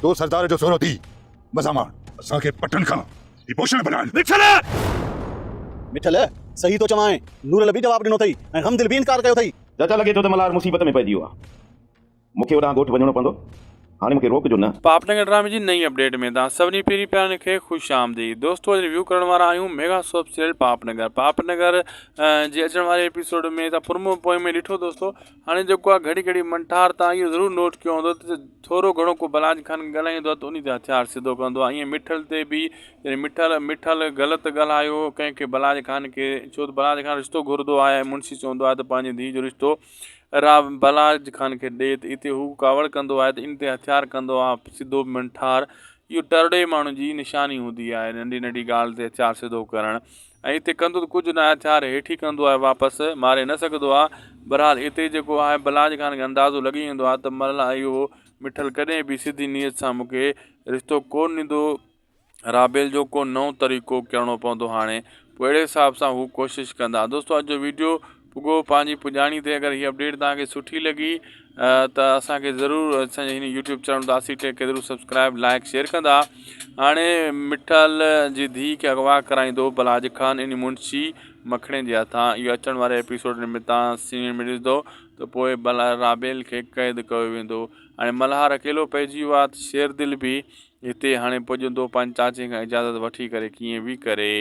तो सरदार जो सोरो थी बसामा असांखे पटन खां पोषण बनान। मिठल सही तो चवाएं। नूरल भी जवाब ॾिनो अथई ऐं हमदिल भी इनकार कयो अथई। चाचा लगे तो मल्हार मुसीबत में पइजी वियो आहे। मूंखे होॾां ॻोठ वञिणो पवंदो। हाणे मूंखे रोकजो न। पापनगर ड्रामे जी नई अपडेट में तव्हां सभिनी पहिरीं प्यारनि खे ख़ुशि आमदीद। दोस्तों रिव्यू करण वारा आहियूं मेगा सोप सीरियल पापनगर जे अचण वारे एपिसोड में तव्हां प्रोमो पोइ में ॾिठो दोस्तों। हाणे जेको आहे घड़ी घड़ी मंठार तव्हां इहो ज़रूरु नोट कयो हूंदो त थोरो घणो को बलाज खान ॻाल्हाईंदो आहे त उन ते हथियार सिधो कंदो आहे। ईअं मिठल ते बि मिठल ग़लति ॻाल्हायो कंहिंखे बलाज खान खे, छो त बलाज खान रिश्तो घुरंदो आहे। मुंशी चवंदो आहे त पंहिंजी धीउ जो रिश्तो बलाज खान खे ॾे त हिते हू कावड़ कंदो आहे त इन ते हथियार कंदो आहे सिधो मंठार। इहो टरड़े माण्हू जी निशानी हूंदी आहे नंढी नंढी ॻाल्हि ते हथियार सिधो करणु। ऐं हिते कंदो त कुझु न हथियार हेठि ई कंदो आहे, वापसि मारे न सघंदो आहे। बहरहाल हिते जेको आहे बलाज खान खे अंदाज़ो लॻी वेंदो आहे त मल्हा इहो मिठल कॾहिं बि सिधी नीयत सां मूंखे रिश्तो कोन ॾींदो। राबेल जो को नओं तरीक़ो करिणो पवंदो हाणे। पोइ अहिड़े हिसाब सां हू कोशिशि कंदा। दोस्तों अॼु जो वीडियो पुॻो पंहिंजी पुॼाणी ते। अगरि हीअ अपडेट तव्हांखे सुठी लॻी त असांखे ज़रूरु असांजे हिन यूट्यूब चैनल दासी टेक खे ज़रूरु सब्सक्राइब लाइक शेयर कंदा। हाणे मिठल जी धीउ खे अगवा कराईंदो बलाज खान इन मुंशी मखणे जे हथां। इहो अचण वारे एपिसोड में तव्हां सीन में ॾिसंदो त पोइ राबेल खे क़ैद कयो वेंदो। हाणे मल्हार अकेलो पइजी वियो आहे त शेरदिल बि हिते हाणे पुॼंदो पंहिंजे चाचे खां इजाज़त वठी करे कीअं बि करे।